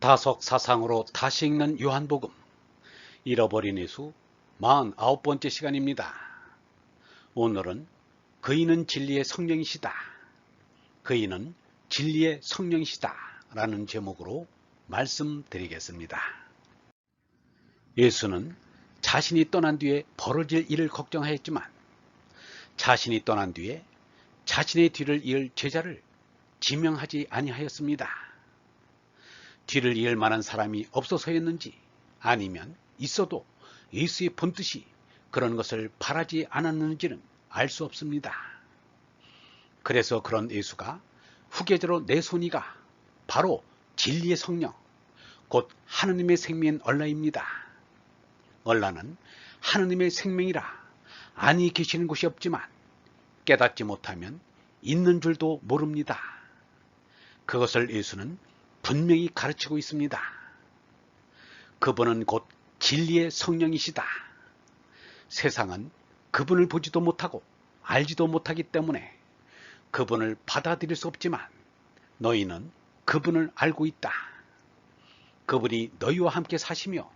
사석 사상으로 다시 읽는 요한복음 잃어버린 예수 49번째 시간입니다. 오늘은 그이는 진리의 성령이시다. 그이는 진리의 성령이시다 라는 제목으로 말씀드리겠습니다. 예수는 자신이 떠난 뒤에 벌어질 일을 걱정하였지만 자신이 떠난 뒤에 자신의 뒤를 이을 제자를 지명하지 아니하였습니다. 뒤를 이을 만한 사람이 없어서였는지 아니면 있어도 예수의 본뜻이 그런 것을 바라지 않았는지는 알 수 없습니다. 그래서 그런 예수가 후계자로 내손이가 바로 진리의 성령, 곧 하느님의 생명인 얼라입니다. 얼라는 하느님의 생명이라 아니 계시는 곳이 없지만 깨닫지 못하면 있는 줄도 모릅니다. 그것을 예수는 분명히 가르치고 있습니다. 그분은 곧 진리의 성령이시다. 세상은 그분을 보지도 못하고 알지도 못하기 때문에 그분을 받아들일 수 없지만 너희는 그분을 알고 있다. 그분이 너희와 함께 사시며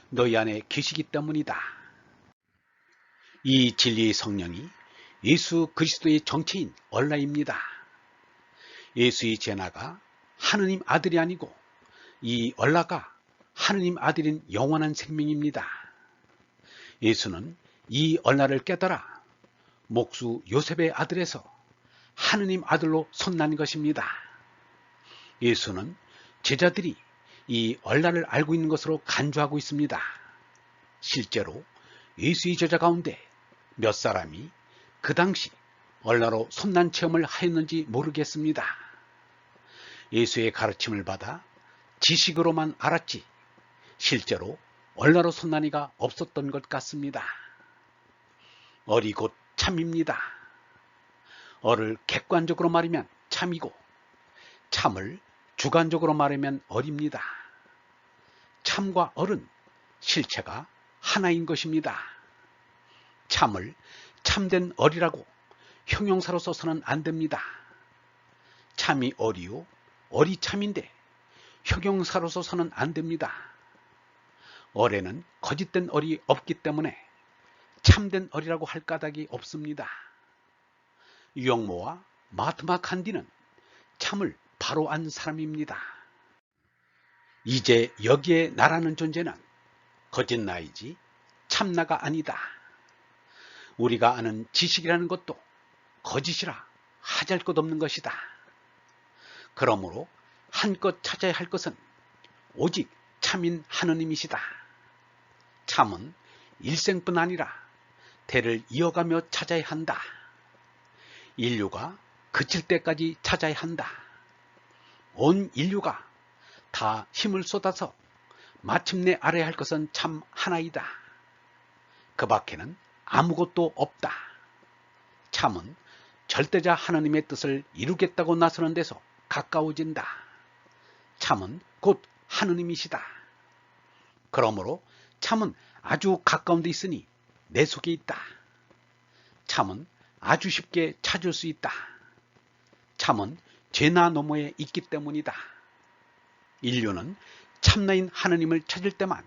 너희 안에 계시기 때문이다. 이 진리의 성령이 예수 그리스도의 정체인 얼라입니다. 예수의 제나가 하느님 아들이 아니고 이 얼라가 하느님 아들인 영원한 생명입니다. 예수는 이 얼라를 깨달아 목수 요셉의 아들에서 하느님 아들로 손난 것입니다. 예수는 제자들이 이 얼라를 알고 있는 것으로 간주하고 있습니다. 실제로 예수의 제자 가운데 몇 사람이 그 당시 얼라로 손난 체험을 하였는지 모르겠습니다. 예수의 가르침을 받아 지식으로만 알았지 실제로 얼라로 손난 이가 없었던 것 같습니다. 얼이 곧 참입니다. 얼을 객관적으로 말하면 참이고 참을 주관적으로 말하면 얼입니다. 참과 얼은 실체가 하나인 것입니다. 참을 참된 얼이라고 형용사로 써서는 안 됩니다. 참이 얼이요 얼이 참인데 형용사로 써서는 안 됩니다. 얼에는 거짓된 얼이 없기 때문에 참된 얼이라고 할 까닭이 없습니다. 유영모와 마트마 간디는 참을 바로 안 사람입니다. 이제 여기에 나라는 존재는 거짓 나이지 참나가 아니다. 우리가 아는 지식이라는 것도 거짓이라 하잘 것 없는 것이다. 그러므로 한껏 찾아야 할 것은 오직 참인 하느님이시다. 참은 일생뿐 아니라 대를 이어가며 찾아야 한다. 인류가 그칠 때까지 찾아야 한다. 온 인류가 다 힘을 쏟아서 마침내 알아야 할 것은 참 하나이다. 그 밖에는 아무것도 없다. 참은 절대자 하느님의 뜻을 이루겠다고 나서는 데서 가까워진다. 참은 곧 하느님이시다. 그러므로 참은 아주 가까운 데 있으니 내 속에 있다. 참은 아주 쉽게 찾을 수 있다. 참은 죄나 너머에 있기 때문이다. 인류는 참나인 하느님을 찾을 때만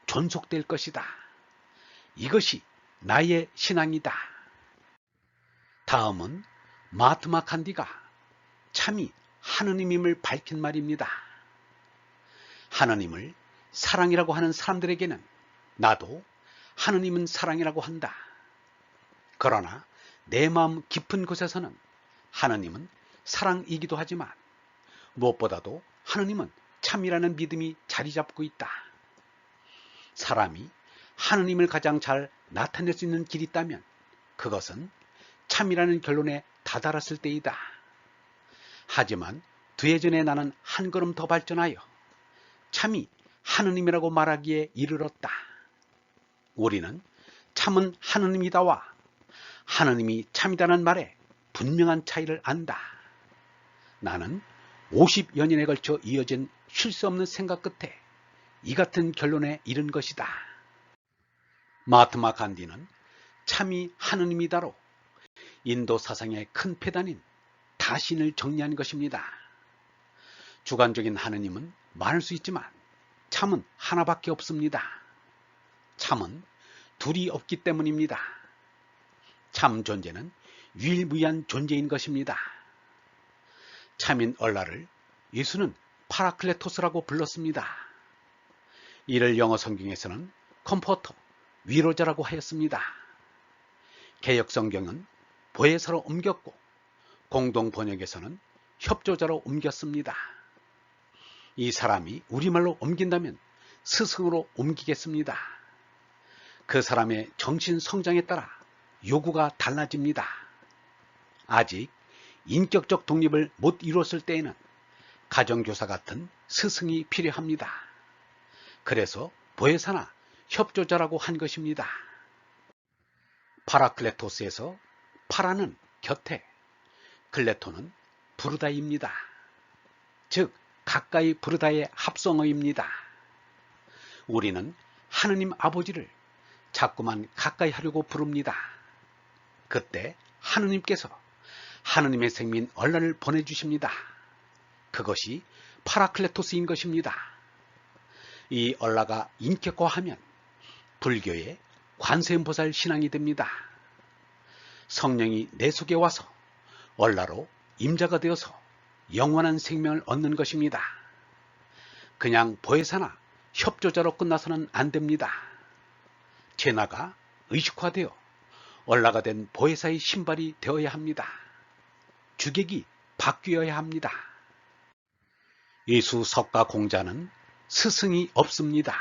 존속될 것이다. 이것이 나의 신앙이다. 다음은 마트마 간디가 참이 하느님임을 밝힌 말입니다. 하느님을 사랑이라고 하는 사람들에게는 나도 하느님은 사랑이라고 한다. 그러나 내 마음 깊은 곳에서는 하느님은 사랑이기도 하지만 무엇보다도 하느님은 참이라는 믿음이 자리 잡고 있다. 사람이 하느님을 가장 잘 나타낼 수 있는 길이 있다면 그것은 참이라는 결론에 다다랐을 때이다. 하지만 두해전에 나는 한 걸음 더 발전하여 참이 하느님이라고 말하기에 이르렀다. 우리는 참은 하느님이다와 하느님이 참이다는 말에 분명한 차이를 안다. 나는 50여 년에 걸쳐 이어진 쉴 수 없는 생각 끝에 이 같은 결론에 이른 것이다. 마트마 간디는 참이 하느님이다로 인도 사상의 큰 폐단인 다신을 정리한 것입니다. 주관적인 하느님은 많을 수 있지만 참은 하나밖에 없습니다. 참은 둘이 없기 때문입니다. 참 존재는 유일무이한 존재인 것입니다. 참인 얼라를 예수는 파라클레토스라고 불렀습니다. 이를 영어 성경에서는 컴포터, 위로자라고 하였습니다. 개역 성경은 보혜사로 옮겼고 공동 번역에서는 협조자로 옮겼습니다. 이 사람이 우리말로 옮긴다면 스승으로 옮기겠습니다. 그 사람의 정신 성장에 따라 요구가 달라집니다. 아직 인격적 독립을 못 이뤘을 때에는 가정교사 같은 스승이 필요합니다. 그래서 보혜사나 협조자라고 한 것입니다. 파라클레토스에서 파라는 곁에, 클레토는 부르다입니다. 즉 가까이 부르다의 합성어입니다. 우리는 하느님 아버지를 자꾸만 가까이 하려고 부릅니다. 그때 하느님께서 하느님의 생민 얼라를 보내주십니다. 그것이 파라클레토스인 것입니다. 이 얼라가 인격화하면 불교의 관세음보살 신앙이 됩니다. 성령이 내 속에 와서 얼라로 임자가 되어서 영원한 생명을 얻는 것입니다. 그냥 보혜사나 협조자로 끝나서는 안 됩니다. 제나가 의식화되어 얼라가 된 보혜사의 신발이 되어야 합니다. 주객이 바뀌어야 합니다. 예수 석가 공자는 스승이 없습니다.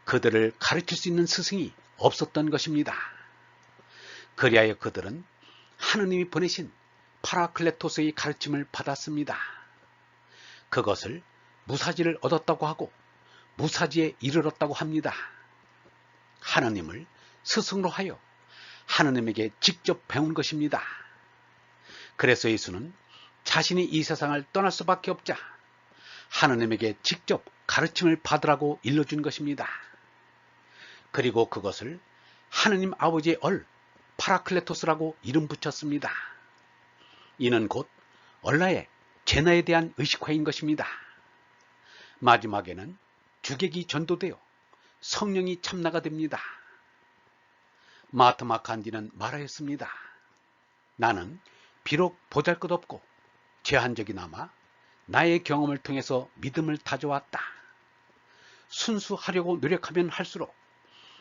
그들을 가르칠 수 있는 스승이 없었던 것입니다. 그리하여 그들은 하느님이 보내신 파라클레토스의 가르침을 받았습니다. 그것을 무사지를 얻었다고 하고 무사지에 이르렀다고 합니다. 하느님을 스승으로 하여 하느님에게 직접 배운 것입니다. 그래서 예수는 자신이 이 세상을 떠날 수밖에 없자 하느님에게 직접 가르침을 받으라고 일러준 것입니다. 그리고 그것을 하느님 아버지의 파라클레토스라고 이름 붙였습니다. 이는 곧 얼라의 제나에 대한 의식화인 것입니다. 마지막에는 주객이 전도되어 성령이 참나가 됩니다. 마하트마 간디는 말하였습니다. 나는 비록 보잘것없고 제한적이나마 나의 경험을 통해서 믿음을 다져왔다. 순수하려고 노력하면 할수록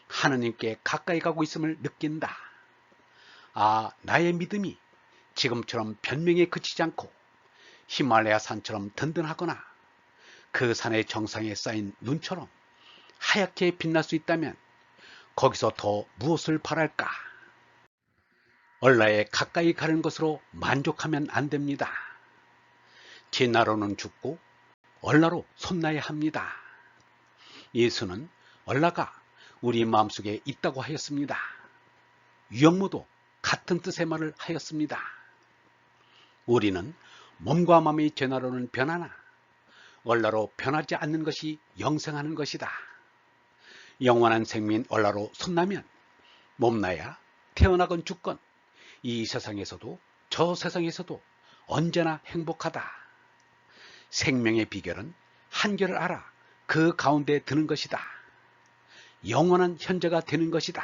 하느님께 가까이 가고 있음을 느낀다. 아, 나의 믿음이 지금처럼 변명에 그치지 않고 히말라야 산처럼 든든하거나 그 산의 정상에 쌓인 눈처럼 하얗게 빛날 수 있다면 거기서 더 무엇을 바랄까? 얼라에 가까이 가는 것으로 만족하면 안 됩니다. 제나로는 죽고 얼라로 손나야 합니다. 예수는 얼라가 우리 마음속에 있다고 하였습니다. 유영모도 같은 뜻의 말을 하였습니다. 우리는 몸과 마음의 제나로는 변하나 얼라로 변하지 않는 것이 영생하는 것이다. 영원한 생민 얼라로 손나면 몸나야 태어나건 죽건 이 세상에서도 저 세상에서도 언제나 행복하다. 생명의 비결은 한결을 알아 그 가운데 드는 것이다. 영원한 현재가 되는 것이다.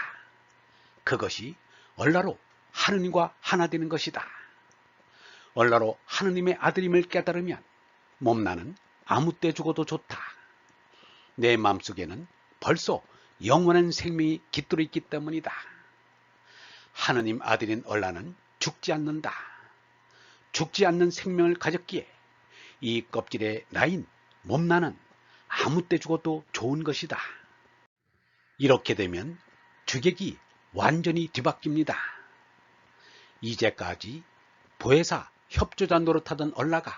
그것이 얼라로 하느님과 하나 되는 것이다. 얼라로 하느님의 아들임을 깨달으면 몸나는 아무 때 죽어도 좋다. 내 마음속에는 벌써 영원한 생명이 깃들어 있기 때문이다. 하느님 아들인 얼라는 죽지 않는다. 죽지 않는 생명을 가졌기에 이 껍질에 나인 몸나는 아무 때 죽어도 좋은 것이다. 이렇게 되면 주객이 완전히 뒤바뀝니다. 이제까지 보혜사 협조자 노릇하던 얼라가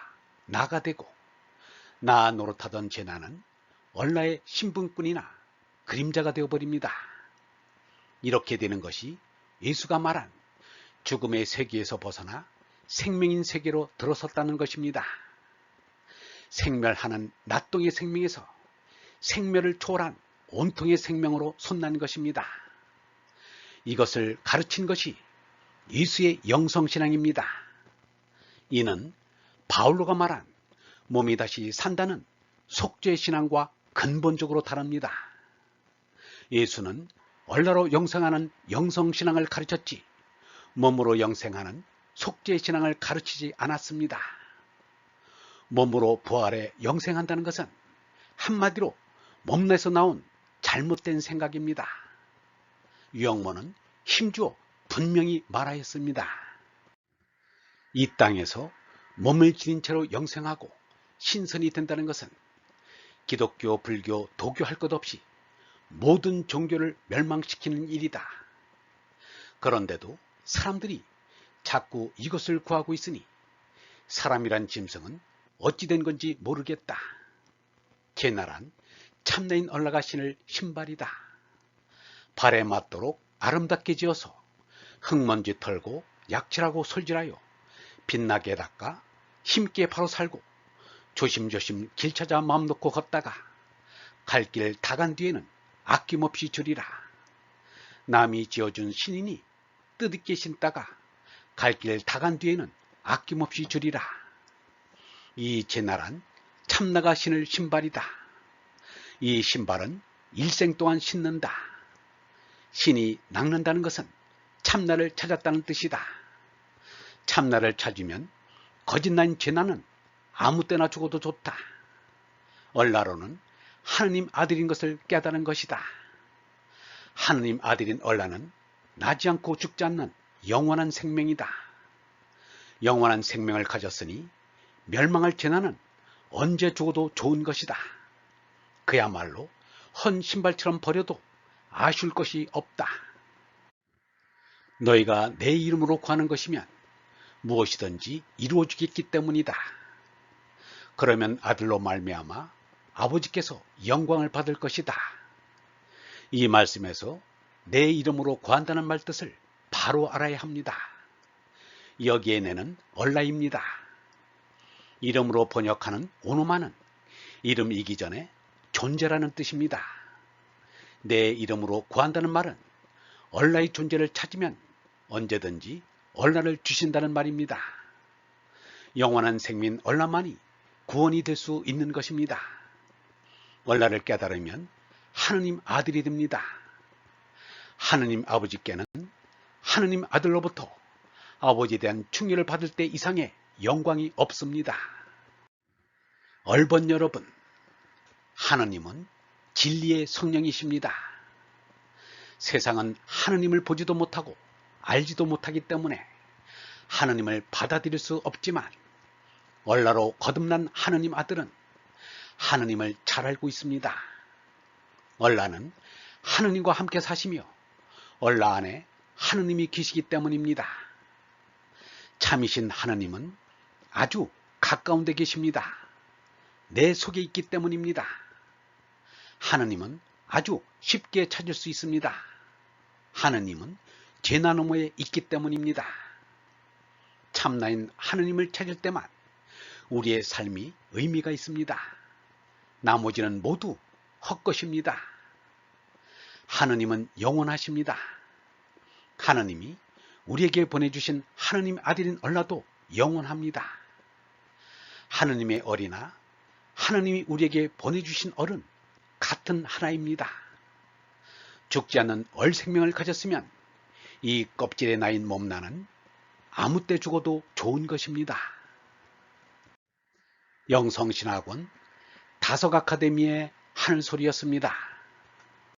나가 되고 나 노릇하던 제나는 얼라의 신분꾼이나 그림자가 되어버립니다. 이렇게 되는 것이 예수가 말한 죽음의 세계에서 벗어나 생명인 세계로 들어섰다는 것입니다. 생멸하는 낫동의 생명에서 생멸을 초월한 온통의 생명으로 솟는 것입니다. 이것을 가르친 것이 예수의 영성신앙입니다. 이는 바울로가 말한 몸이 다시 산다는 속죄신앙과 근본적으로 다릅니다. 예수는 얼라로 영생하는 영성신앙을 가르쳤지 몸으로 영생하는 속죄신앙을 가르치지 않았습니다. 몸으로 부활해 영생한다는 것은 한마디로 몸내서 나온 잘못된 생각입니다. 유영모는 힘주어 분명히 말하였습니다. 이 땅에서 몸을 지닌 채로 영생하고 신선이 된다는 것은 기독교, 불교, 도교 할 것 없이 모든 종교를 멸망시키는 일이다. 그런데도 사람들이 자꾸 이것을 구하고 있으니 사람이란 짐승은 어찌 된 건지 모르겠다. 제나란 참내인 얼라가 신을 신발이다. 발에 맞도록 아름답게 지어서 흙먼지 털고 약칠하고 솔질하여 빛나게 닦아 힘있게 바로 살고 조심조심 길 찾아 마음 놓고 걷다가 갈 길 다 간 뒤에는 아낌없이 주리라. 남이 지어준 신이니 뜻있게 신다가 갈 길 다 간 뒤에는 아낌없이 주리라. 이 제나란 참나가 신을 신발이다. 이 신발은 일생 동안 신는다. 신이 낚는다는 것은 참나를 찾았다는 뜻이다. 참나를 찾으면 거짓난 제나는 아무 때나 죽어도 좋다. 얼라로는 하느님 아들인 것을 깨달은 것이다. 하느님 아들인 얼라는 나지 않고 죽지 않는 영원한 생명이다. 영원한 생명을 가졌으니 멸망할 제나는 언제 죽어도 좋은 것이다. 그야말로 헌 신발처럼 버려도 아쉬울 것이 없다. 너희가 내 이름으로 구하는 것이면 무엇이든지 이루어지겠기 때문이다. 그러면 아들로 말미암아 아버지께서 영광을 받을 것이다. 이 말씀에서 내 이름으로 구한다는 말 뜻을 바로 알아야 합니다. 여기에 내는 얼라입니다. 이름으로 번역하는 오노마는 이름이기 전에 존재라는 뜻입니다. 내 이름으로 구한다는 말은 얼라의 존재를 찾으면 언제든지 얼라를 주신다는 말입니다. 영원한 생민 얼라만이 구원이 될 수 있는 것입니다. 얼라를 깨달으면 하느님 아들이 됩니다. 하느님 아버지께는 하느님 아들로부터 아버지에 대한 충의를 받을 때 이상의 영광이 없습니다. 얼번 여러분, 하느님은 진리의 성령이십니다. 세상은 하느님을 보지도 못하고 알지도 못하기 때문에 하느님을 받아들일 수 없지만 얼라로 거듭난 하느님 아들은 하느님을 잘 알고 있습니다. 얼라는 하느님과 함께 사시며 얼라 안에 하느님이 계시기 때문입니다. 참이신 하느님은 아주 가까운 데 계십니다. 내 속에 있기 때문입니다. 하느님은 아주 쉽게 찾을 수 있습니다. 하느님은 죄나 너머에 있기 때문입니다. 참나인 하느님을 찾을 때만 우리의 삶이 의미가 있습니다. 나머지는 모두 헛것입니다. 하느님은 영원하십니다. 하느님이 우리에게 보내주신 하느님 아들인 얼라도 영원합니다. 하느님의 어리나 하느님이 우리에게 보내주신 얼은 같은 하나입니다. 죽지 않는 얼 생명을 가졌으면 이 껍질에 나인 몸나는 아무 때 죽어도 좋은 것입니다. 영성신학원 다석 아카데미의 하늘소리였습니다.